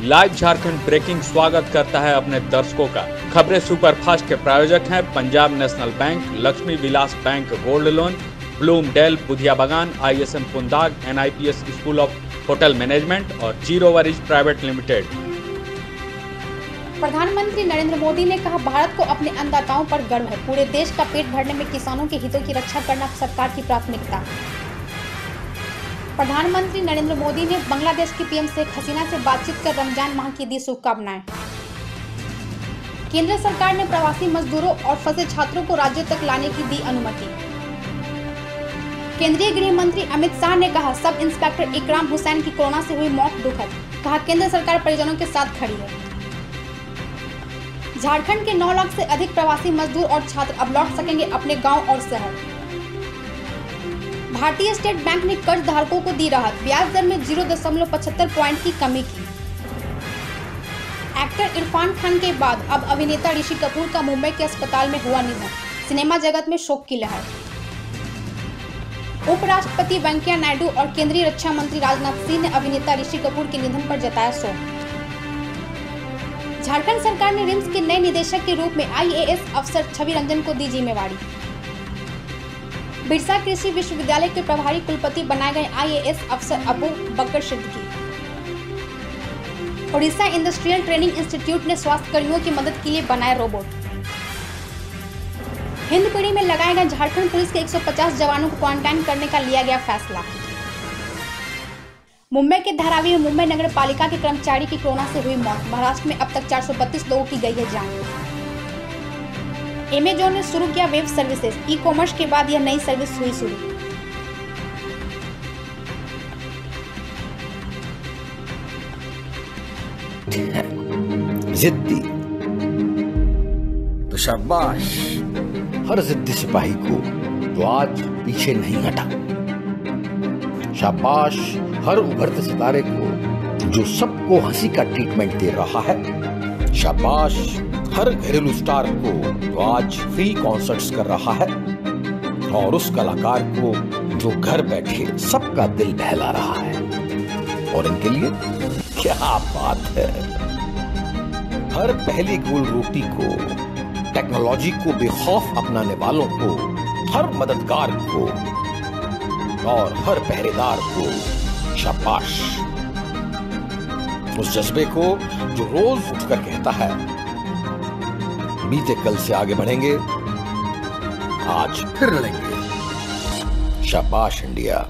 Live Jharkhand breaking स्वागत करता है अपने दर्शकों का। खबरें सुपरफास्ट के प्रायोजक हैं Punjab national bank, Lakshmi Vilas bank gold loan, ब्लूमडेल Budhiya बागान, ISM Pundag, NIPS school of hotel management और जीरो वरीज प्राइवेट लिमिटेड। प्रधानमंत्री नरेंद्र मोदी ने कहा, भारत को अपने अन्नदाताओं पर गर्व है। पूरे देश का पेट भरने में किसानों के हितों की रक्षा करना सरकार की प्राथमिकता। प्रधानमंत्री नरेंद्र मोदी ने बांग्लादेश की PM शेख हसीना से बातचीत कर रमजान माह की दी शुभकामनाएं। केंद्र सरकार ने प्रवासी मजदूरों और फंसे छात्रों को राज्यों तक लाने की दी अनुमति। केंद्रीय गृह मंत्री अमित शाह ने कहा, सब इंस्पेक्टर इकराम हुसैन की कोरोना से हुई मौत दुखद। कहा, केंद्र सरकार परिजनों के साथ खड़ी है। झारखंड के 9 लाख से अधिक प्रवासी मजदूर और छात्र अब लौट सकेंगे अपने गांव और शहर। भारतीय स्टेट बैंक ने कर्ज धारकों को दी राहत, ब्याज दर में 0.75 पॉइंट की कमी की। एक्टर इरफान खान के बाद अब अभिनेता ऋषि कपूर का मुंबई के अस्पताल में हुआ निधन, सिनेमा जगत में शोक की लहर। उपराष्ट्रपति वेंकैया नायडू और केंद्रीय रक्षा मंत्री राजनाथ सिंह ने अभिनेता ऋषि कपूर के निधन पर जताया शोक। झारखंड सरकार ने रिम्स के नए निदेशक के रूप में IAS अफसर छवि रंजन को दी जिम्मेवारी। बिरसा कृषि विश्वविद्यालय के प्रभारी कुलपति बनाए गए IAS अफसर Abu Bakar Siddiqui. Odisha industrial training institute ने स्वास्थ्य कर्मियों की मदद के लिए बनाए रोबोट। हिंदपीढ़ी में लगाए गए झारखंड पुलिस के 150 जवानों को क्वारंटाइन करने का लिया गया फैसला। मुंबई के धारावी में मुंबई नगर पालिका के कर्मचारी की कोरोना से हुई मौत। महाराष्ट्र में अब तक 432 लोगों की गई है जान। अमेज़न ने शुरू किया वेब सर्विसेज, ई-कॉमर्स के बाद यह नई सर्विस हुई शुरू। जिद्दी तो शाबाश हर जिद्दी सिपाही को जो आज पीछे नहीं हटा। शाबाश हर उभरते सितारे को जो सबको हंसी का ट्रीटमेंट दे रहा है। शाबाश हर घरेलू स्टार को जो आज फ्री कॉन्सर्ट्स कर रहा है, और उस कलाकार को जो घर बैठे सबका दिल बहला रहा है। और इनके लिए क्या बात है। हर पहली गोल रोटी को, टेक्नोलॉजी को बेखौफ अपनाने वालों को, हर मददगार को और हर पहरेदार को शाबाश। उस जज्बे को जो रोज उठकर कहता है, बीते कल से आगे बढ़ेंगे, आज फिर लड़ेंगे। शाबाश इंडिया।